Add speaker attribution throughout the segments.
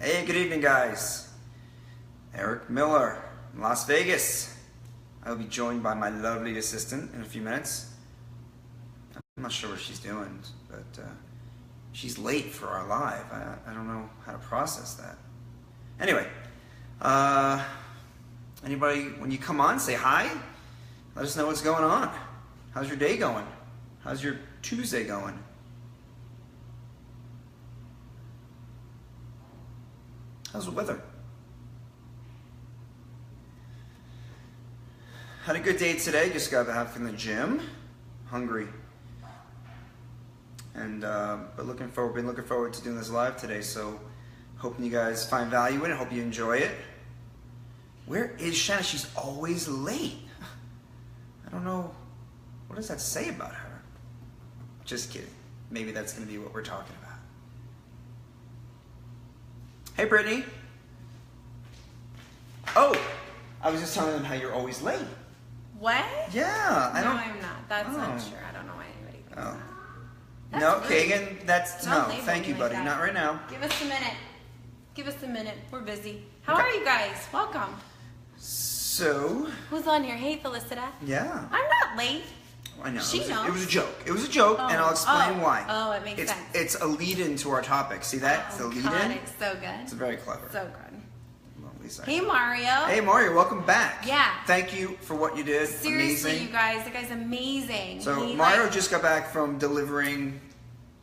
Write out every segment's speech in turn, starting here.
Speaker 1: Hey, good evening, guys. Eric Miller in Las Vegas. I will be joined by my lovely assistant in a few minutes. I'm not sure what she's doing, but she's late for our live. I don't know how to process that. Anyway, anybody, when you come on, say hi. Let us know what's going on. How's your day going? How's your Tuesday going? How's the weather? Had a good day today. Just got back from the gym. Hungry. And but been looking forward to doing this live today. So hoping you guys find value in it. Hope you enjoy it. Where is Shanna? She's always late. I don't know. What does that say about her? Just kidding. Maybe that's going to be what we're talking about. Hey, Brittany. Oh, I was just telling them how you're always late.
Speaker 2: What?
Speaker 1: Yeah.
Speaker 2: I'm not. That's not true. I don't know why anybody thinks that.
Speaker 1: No,
Speaker 2: Rude.
Speaker 1: Kagan, that's
Speaker 2: Don't
Speaker 1: no.
Speaker 2: label
Speaker 1: Thank
Speaker 2: me
Speaker 1: you,
Speaker 2: like
Speaker 1: buddy.
Speaker 2: that.
Speaker 1: Not right now.
Speaker 2: Give us a minute. Give us a minute. We're busy. How
Speaker 1: Okay.
Speaker 2: are you guys? Welcome.
Speaker 1: So,
Speaker 2: Who's on here? Hey, Felicita.
Speaker 1: yeah.
Speaker 2: I'm not late.
Speaker 1: I know.
Speaker 2: She
Speaker 1: It
Speaker 2: knows.
Speaker 1: was a joke. It was a joke, and I'll explain why.
Speaker 2: Oh, it makes
Speaker 1: it's,
Speaker 2: sense.
Speaker 1: It's a lead-in to our topic. See that? It's a
Speaker 2: Oh,
Speaker 1: lead-in.
Speaker 2: God, it's so good.
Speaker 1: It's very clever.
Speaker 2: So good.
Speaker 1: Lovely site.
Speaker 2: Hey, Mario.
Speaker 1: Hey, Mario, welcome back.
Speaker 2: Yeah.
Speaker 1: Thank you for what you did.
Speaker 2: Seriously,
Speaker 1: Amazing.
Speaker 2: you guys. That guy's amazing.
Speaker 1: So
Speaker 2: He,
Speaker 1: Mario
Speaker 2: like,
Speaker 1: just got back from delivering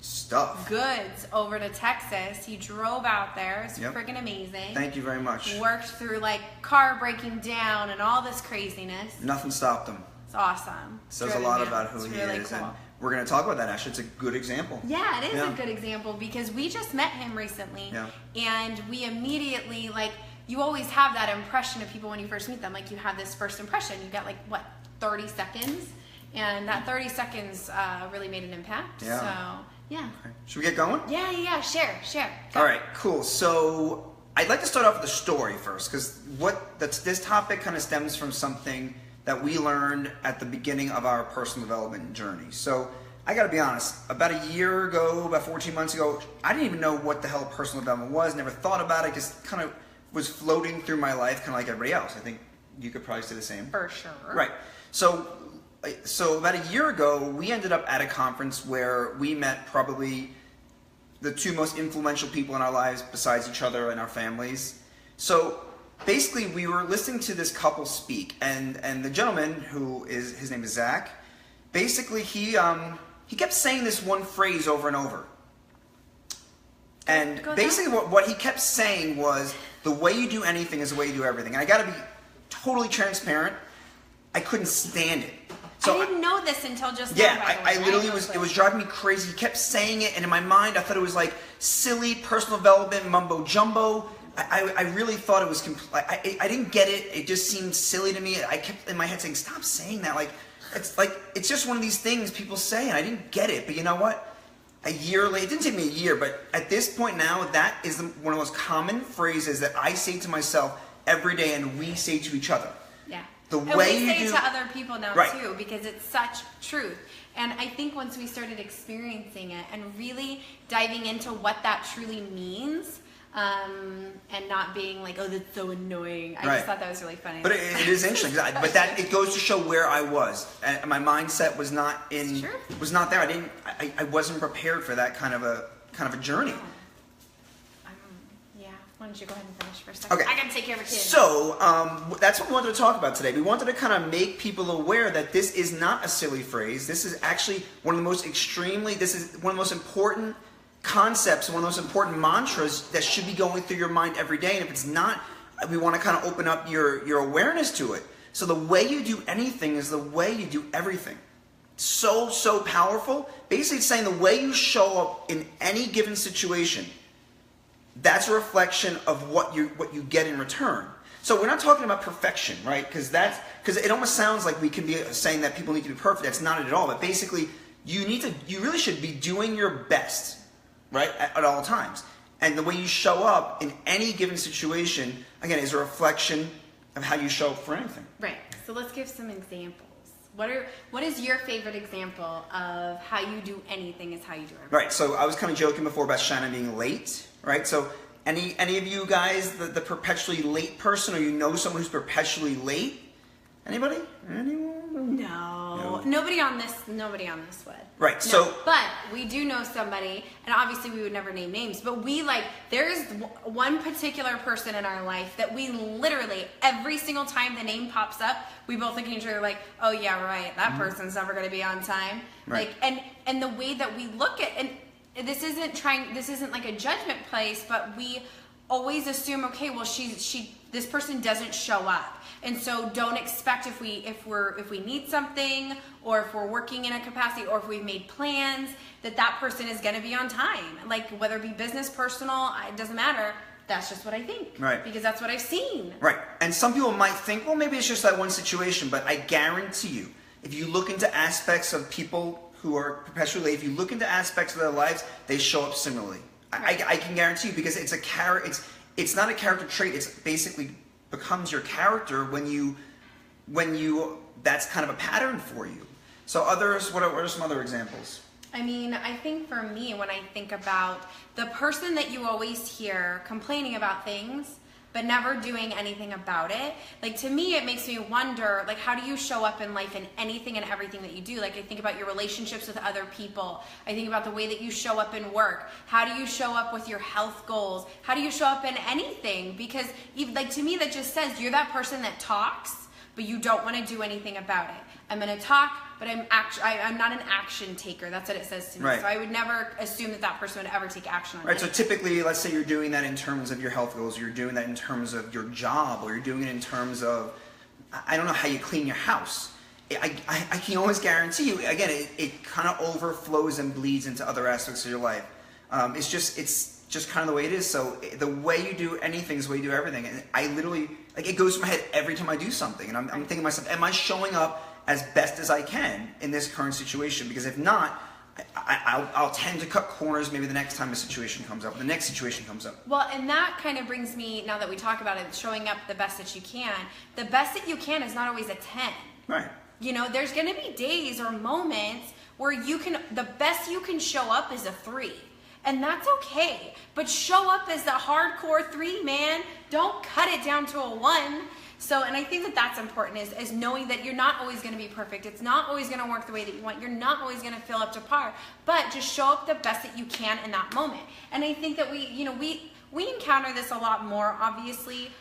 Speaker 1: stuff.
Speaker 2: goods over to Texas. He drove out there. It's
Speaker 1: Yep.
Speaker 2: freaking amazing.
Speaker 1: Thank you very much.
Speaker 2: Worked through like car breaking down and all this craziness.
Speaker 1: Nothing stopped him.
Speaker 2: It's awesome.
Speaker 1: Says a
Speaker 2: Driven
Speaker 1: lot
Speaker 2: down.
Speaker 1: about who
Speaker 2: It's
Speaker 1: he
Speaker 2: really
Speaker 1: is,
Speaker 2: cool.
Speaker 1: and we're going to talk about that. Actually, it's a good example.
Speaker 2: Yeah, it is
Speaker 1: Yeah.
Speaker 2: a good example because we just met him recently,
Speaker 1: Yeah.
Speaker 2: and we immediately like. You always have that impression of people when you first meet them. Like you have this first impression. You got like what 30 seconds, and that 30 seconds really made an impact.
Speaker 1: Yeah.
Speaker 2: So yeah.
Speaker 1: Okay. Should we get going?
Speaker 2: Yeah. Share. Go.
Speaker 1: All right, cool. So I'd like to start off with a story first, because this topic kind of stems from something that we learned at the beginning of our personal development journey. So I got to be honest. About a year ago, about 14 months ago, I didn't even know what the hell personal development was. Never thought about it. Just kind of was floating through my life, kind of like everybody else. I think you could probably say the same.
Speaker 2: For sure.
Speaker 1: Right. So about a year ago, we ended up at a conference where we met probably the two most influential people in our lives besides each other and our families. So basically, we were listening to this couple speak, and the gentleman, his name is Zach, basically he kept saying this one phrase over and over. And basically what he kept saying was, the way you do anything is the way you do everything. And I got to be totally transparent. I couldn't stand it. So
Speaker 2: I didn't know this until just
Speaker 1: yeah,
Speaker 2: now, by the way.
Speaker 1: I literally it was driving me crazy. He kept saying it, and in my mind, I thought it was like silly personal development mumbo jumbo. I really thought it was I didn't get it. It just seemed silly to me. I kept in my head saying, "Stop saying that!" It's just one of these things people say, and I didn't get it. But you know what? A year later, it didn't take me a year, but at this point now, that is one of the most common phrases that I say to myself every day, and we say to each other.
Speaker 2: Yeah.
Speaker 1: The
Speaker 2: and
Speaker 1: way
Speaker 2: we
Speaker 1: you
Speaker 2: say
Speaker 1: do,
Speaker 2: to other people now
Speaker 1: Right.
Speaker 2: too, because it's such truth. And I think once we started experiencing it and really diving into what that truly means, and not being like, oh, that's so annoying. I
Speaker 1: Right.
Speaker 2: just thought that was really funny.
Speaker 1: But it is interesting. But it goes to show where I was, and my mindset was not there. I wasn't prepared for that kind of a journey.
Speaker 2: Yeah. Why don't you go ahead and finish for a second?
Speaker 1: Okay.
Speaker 2: I gotta take care of a kid.
Speaker 1: So that's what we wanted to talk about today. We wanted to kind of make people aware that this is not a silly phrase. This is actually one of the most important concepts, one of the most important mantras that should be going through your mind every day. And if it's not, we want to kind of open up your awareness to it. So the way you do anything is the way you do everything. So powerful. Basically, it's saying the way you show up in any given situation, that's a reflection of what you get in return. So we're not talking about perfection, right? Because it almost sounds like we can be saying that people need to be perfect. That's not it at all. But basically, you really should be doing your best, right, at all times. And the way you show up in any given situation, again, is a reflection of how you show up for anything.
Speaker 2: Right. So let's give some examples. What is your favorite example of how you do anything is how you do everything?
Speaker 1: Right. So I was kind of joking before about Shannon being late, right? So Any of you guys, the perpetually late person, or you know someone who's perpetually late? Anybody? Anyone?
Speaker 2: No. Nobody on this would.
Speaker 1: Right.
Speaker 2: No.
Speaker 1: So,
Speaker 2: but we do know somebody, and obviously we would never name names, but there's one particular person in our life that we literally, every single time the name pops up, we both look at each other like, oh yeah, right, that person's never going to be on time.
Speaker 1: Right.
Speaker 2: Like, and the way that we look at, and this isn't like a judgment place, but we always assume, okay, well, this person doesn't show up. And so don't expect if we need something, or if we're working in a capacity, or if we've made plans, that person is going to be on time. Like, whether it be business, personal, it doesn't matter. That's just what I think.
Speaker 1: Right.
Speaker 2: Because that's what I've seen.
Speaker 1: Right. And some people might think, well, maybe it's just that one situation, but I guarantee you, if you look into aspects of people who are perpetually late, if you look into aspects of their lives, they show up similarly.
Speaker 2: Right.
Speaker 1: I can guarantee you, because it's not a character trait, it's basically becomes your character when you that's kind of a pattern for you. So what are some other examples?
Speaker 2: I mean, I think for me, when I think about the person that you always hear complaining about things but never doing anything about it, like, to me, it makes me wonder, like, how do you show up in life in anything and everything that you do? Like, I think about your relationships with other people. I think about the way that you show up in work. How do you show up with your health goals? How do you show up in anything? Because, like, to me, that just says you're that person that talks, but you don't want to do anything about it. I'm going to talk, but I'm not an action taker. That's what it says to me.
Speaker 1: Right.
Speaker 2: So I would never assume that person would ever take action on it.
Speaker 1: Right. So typically, let's say you're doing that in terms of your health goals, or you're doing that in terms of your job, or you're doing it in terms of, I don't know, how you clean your house. I can always guarantee you, again, it kind of overflows and bleeds into other aspects of your life. It's just kind of the way it is. So the way you do anything is the way you do everything. And I literally, like, it goes through my head every time I do something. And I'm thinking to myself, am I showing up as best as I can in this current situation? Because if not, I'll tend to cut corners maybe the next time a situation comes up, the next situation comes up.
Speaker 2: Well, and that kind of brings me, now that we talk about it, showing up the best that you can. The best that you can is not always a 10.
Speaker 1: Right.
Speaker 2: You know, there's going to be days or moments where the best you can show up is a 3. And that's okay. But show up as the hardcore 3, man. Don't cut it down to a 1. So, and I think that that's important, is knowing that you're not always going to be perfect. It's not always going to work the way that you want. You're not always going to fill up to par. But just show up the best that you can in that moment. And I think that we encounter this a lot more, obviously,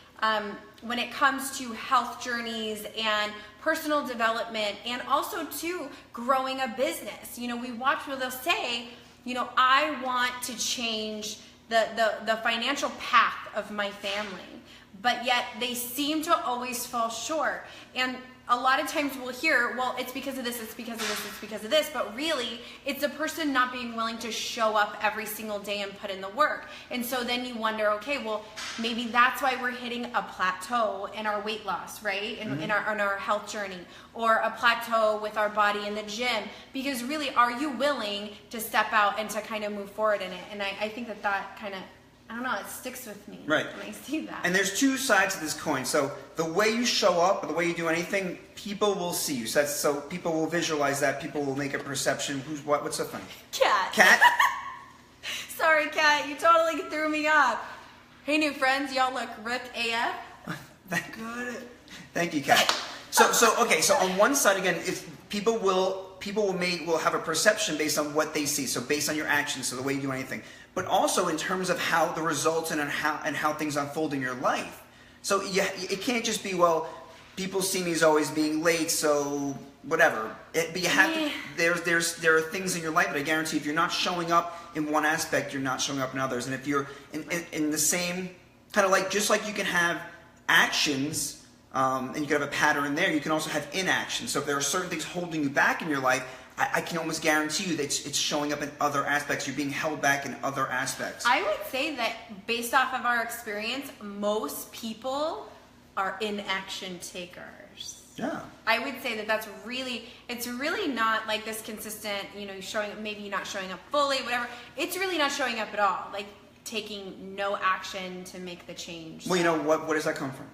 Speaker 2: when it comes to health journeys and personal development, and also, too, growing a business. You know, we watch where they'll say, you know, I want to change the financial path of my family. But yet they seem to always fall short. And a lot of times we'll hear, well, it's because of this, it's because of this, it's because of this. But really, it's a person not being willing to show up every single day and put in the work. And so then you wonder, okay, well, maybe that's why we're hitting a plateau in our weight loss, right? In our health journey. Or a plateau with our body in the gym. Because really, are you willing to step out and to kind of move forward in it? And I think that kind of, I don't know, it sticks with me when I see that.
Speaker 1: And there's two sides to this coin. So the way you show up, or the way you do anything, people will see you. So people will visualize that. People will make a perception. Who's what? What's so funny?
Speaker 2: Cat.
Speaker 1: Cat?
Speaker 2: Sorry, Cat. You totally threw me off. Hey, new friends. Y'all look ripped AF.
Speaker 1: Thank you, Cat. So on one side, again, if people will have a perception based on what they see. So based on your actions, so the way you do anything. But also in terms of how the results and how things unfold in your life. So it can't just be, well, people see me as always being late, so whatever. But you have to, there are things in your life that I guarantee if you're not showing up in one aspect, you're not showing up in others. And if you're in the same kind of like, just like you can have actions and you can have a pattern there, you can also have inaction. So if there are certain things holding you back in your life, I can almost guarantee you that it's showing up in other aspects. You're being held back in other aspects.
Speaker 2: I would say that based off of our experience, most people are inaction takers.
Speaker 1: Yeah.
Speaker 2: I would say that it's really not like this consistent, maybe you're not showing up fully, whatever. It's really not showing up at all. Like taking no action to make the change.
Speaker 1: Well, you know what? Where does that come from?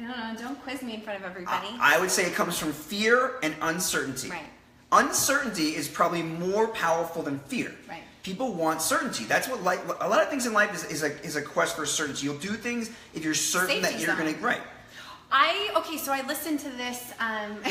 Speaker 2: I don't know. Don't quiz me in front of everybody.
Speaker 1: I would say it comes from fear and uncertainty.
Speaker 2: Right.
Speaker 1: Uncertainty is probably more powerful than fear.
Speaker 2: Right.
Speaker 1: People want certainty. That's what life, a lot of things in life is a quest for certainty. You'll do things if you're certain that you're going to, right.
Speaker 2: So I listened to this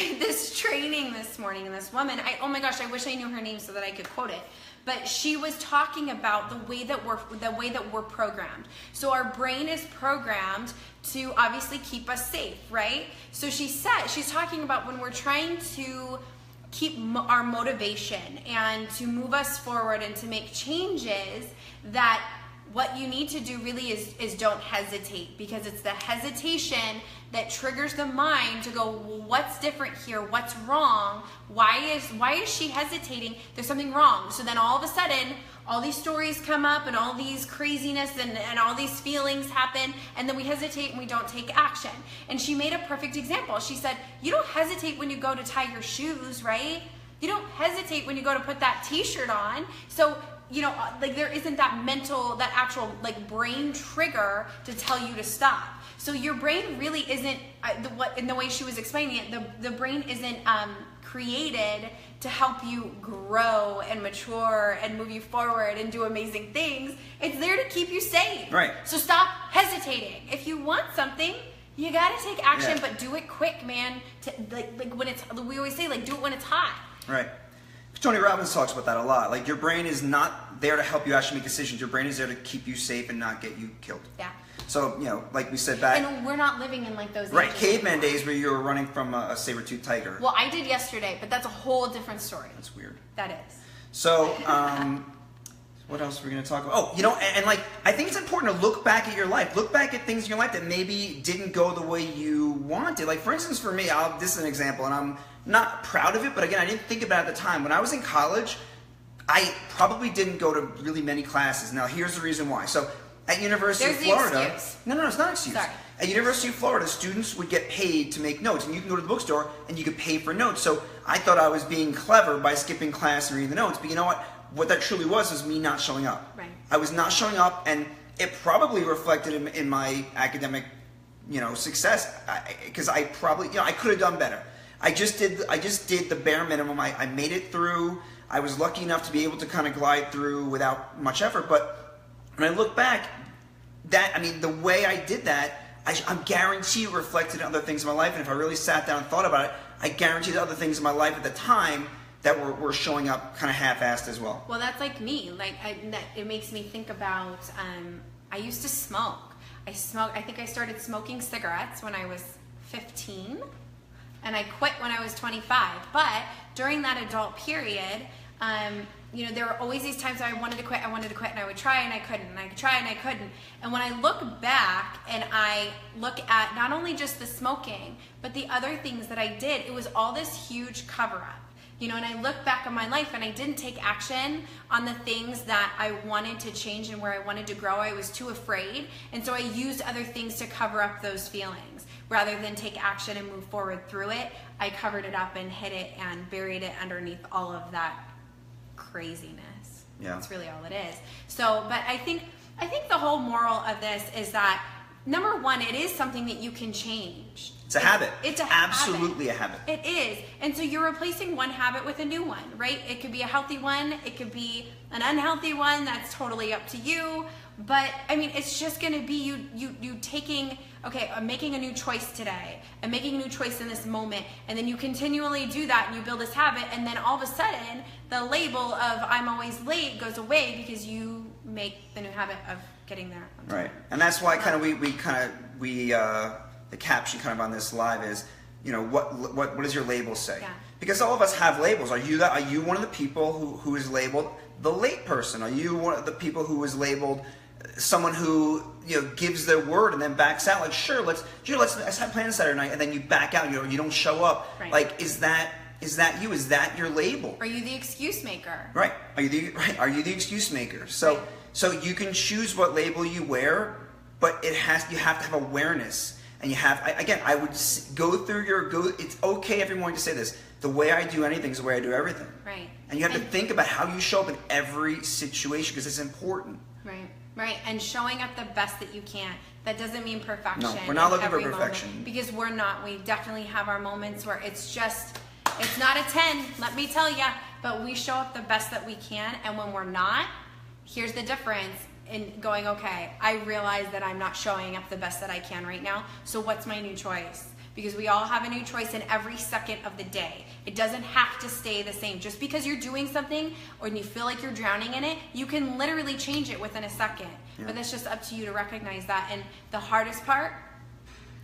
Speaker 2: this training this morning, and this woman, oh my gosh, I wish I knew her name so that I could quote it. But she was talking about the way that we're programmed. So our brain is programmed to obviously keep us safe, right? So she's talking about when we're trying to keep our motivation and to move us forward and to make changes, that what you need to do really is don't hesitate, because it's the hesitation that triggers the mind to go, well, what's different here? What's wrong? Why is she hesitating? There's something wrong. So then all of a sudden, all these stories come up and all these craziness and all these feelings happen, and then we hesitate and we don't take action. And she made a perfect example. She said, you don't hesitate when you go to tie your shoes, right? You don't hesitate when you go to put that t-shirt on. So there isn't that actual brain trigger to tell you to stop. So your brain really isn't, in the way she was explaining it, the brain isn't created to help you grow and mature and move you forward and do amazing things. It's there to keep you safe.
Speaker 1: Right.
Speaker 2: So stop hesitating. If you want something, you gotta take action, but do it quick, man. When it's, we always say, do it when it's hot.
Speaker 1: Right. Tony Robbins talks about that a lot. Your brain is not there to help you actually make decisions. Your brain is there to keep you safe and not get you killed.
Speaker 2: Yeah.
Speaker 1: So, like we said back...
Speaker 2: And we're not living in those
Speaker 1: right,
Speaker 2: ages
Speaker 1: caveman
Speaker 2: anymore.
Speaker 1: days where you were running from a saber-toothed tiger.
Speaker 2: Well, I did yesterday, but that's a whole different story.
Speaker 1: That's weird.
Speaker 2: That is.
Speaker 1: So, what else are we going to talk about? Oh, and I think it's important to look back at your life. Look back at things in your life that maybe didn't go the way you wanted. For instance, for me, this is an example, and I'm not proud of it, but again, I didn't think about it at the time. When I was in college, I probably didn't go to really many classes. Now, here's the reason why. So, at University of Florida...
Speaker 2: Excuse.
Speaker 1: No, it's not an excuse.
Speaker 2: Sorry.
Speaker 1: At University of Florida, students would get paid to make notes, and you can go to the bookstore and you could pay for notes. So I thought I was being clever by skipping class and reading the notes, but you know what? What that truly was me not showing up.
Speaker 2: Right.
Speaker 1: I was not showing up, and it probably reflected in my academic, success, because I probably, I could have done better. I just did the bare minimum. I made it through. I was lucky enough to be able to kind of glide through without much effort. But when I look back, the way I did that, I'm guaranteed it reflected in other things in my life. And if I really sat down and thought about it, I guarantee the other things in my life at the time that were showing up kind of half-assed as well.
Speaker 2: Well, that's like me. It makes me think about, I used to smoke. I think I started smoking cigarettes when I was 15. And I quit when I was 25. But during that adult period, there were always these times I wanted to quit, and I would try and I couldn't, and I could try and I couldn't. And when I look back and I look at not only just the smoking, but the other things that I did, it was all this huge cover-up. And I look back on my life and I didn't take action on the things that I wanted to change and where I wanted to grow. I was too afraid. And so I used other things to cover up those feelings. Rather than take action and move forward through it, I covered it up and hid it and buried it underneath all of that craziness.
Speaker 1: Yeah.
Speaker 2: That's really all it is. So, but I think the whole moral of this is that, number one, it is something that you can change.
Speaker 1: It's a habit.
Speaker 2: It's
Speaker 1: absolutely a habit.
Speaker 2: It is. And so you're replacing one habit with a new one, right? It could be a healthy one. It could be an unhealthy one. That's totally up to you. But it's just going to be you taking, okay, I'm making a new choice today. I'm making a new choice in this moment. And then you continually do that and you build this habit. And then all of a sudden, the label of I'm always late goes away because you make the new habit of getting there.
Speaker 1: Right. And that's why the caption kind of on this live is, what does your label say?
Speaker 2: Yeah.
Speaker 1: Because all of us have labels. Are you one of the people who is labeled the late person? Are you one of the people who is labeled someone who gives their word and then backs out? Let's have plans Saturday night, and then you back out. You don't show up.
Speaker 2: Right.
Speaker 1: Is that you? Is that your label?
Speaker 2: Are you the excuse maker?
Speaker 1: Right. Are you the excuse maker? So you can choose what label you wear, but you have to have awareness. And you have, again, I would go through it's okay every morning to say this, the way I do anything is the way I do everything.
Speaker 2: Right.
Speaker 1: And you have to think about how you show up in every situation, because it's important.
Speaker 2: Right. And showing up the best that you can. That doesn't mean perfection.
Speaker 1: No, we're not looking for perfection.
Speaker 2: Moment, because we're not. We definitely have our moments where it's not a 10, let me tell you, but we show up the best that we can, and when we're not, here's the difference in going, okay, I realize that I'm not showing up the best that I can right now. So what's my new choice? Because we all have a new choice in every second of the day. It doesn't have to stay the same. Just because you're doing something or you feel like you're drowning in it, you can literally change it within a second.
Speaker 1: Yeah.
Speaker 2: But that's just up to you to recognize that. And the hardest part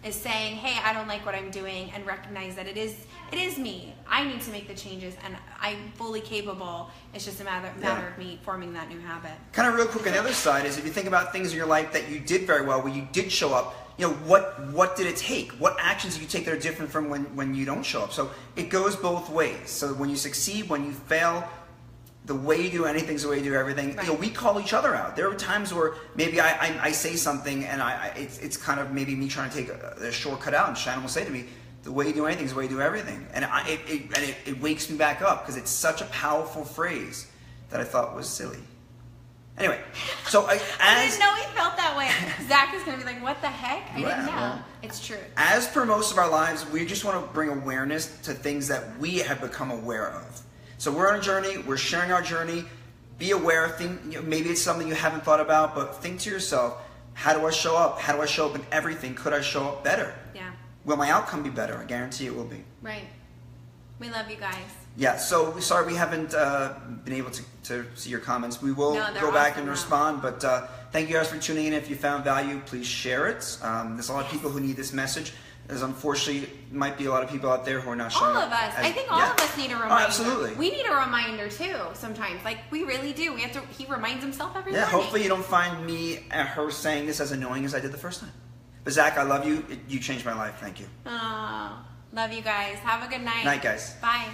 Speaker 2: is saying, hey, I don't like what I'm doing, and recognize that it is me. I need to make the changes, and I'm fully capable. It's just a matter of me forming that new habit.
Speaker 1: Kind of real quick on the other side is, if you think about things in your life that you did very well, where you did show up, what did it take? What actions did you take that are different from when you don't show up? So it goes both ways. So when you succeed, when you fail, the way you do anything is the way you do everything.
Speaker 2: Right.
Speaker 1: We call each other out. There are times where maybe I say something and it's kind of maybe me trying to take a shortcut out, and Shannon will say to me, the way you do anything is the way you do everything. And it wakes me back up, because it's such a powerful phrase that I thought was silly. Anyway, so
Speaker 2: I didn't know he felt that way. Zach is going to be like, what the heck? I didn't know.
Speaker 1: Well,
Speaker 2: it's true.
Speaker 1: As per most of our lives, we just want to bring awareness to things that we have become aware of. So we're on a journey. We're sharing our journey. Be aware. Think, maybe it's something you haven't thought about, but think to yourself, how do I show up? How do I show up in everything? Could I show up better?
Speaker 2: Yeah.
Speaker 1: Will my outcome be better? I guarantee it will be.
Speaker 2: Right. We love you guys.
Speaker 1: Yeah, so sorry we haven't been able to see your comments. We will go back and respond, but thank you guys for tuning in. If you found value, please share it. There's a lot of people who need this message. There's unfortunately might be a lot of people out there who are not showing up.
Speaker 2: All of us. I think all of us need a reminder.
Speaker 1: Oh, absolutely.
Speaker 2: We need a reminder too sometimes. Like, we really do. We have to. He reminds himself every morning.
Speaker 1: Hopefully you don't find me and her saying this as annoying as I did the first time. But Zach, I love you. You changed my life. Thank you.
Speaker 2: Oh, love you guys. Have a good night.
Speaker 1: Night, guys.
Speaker 2: Bye.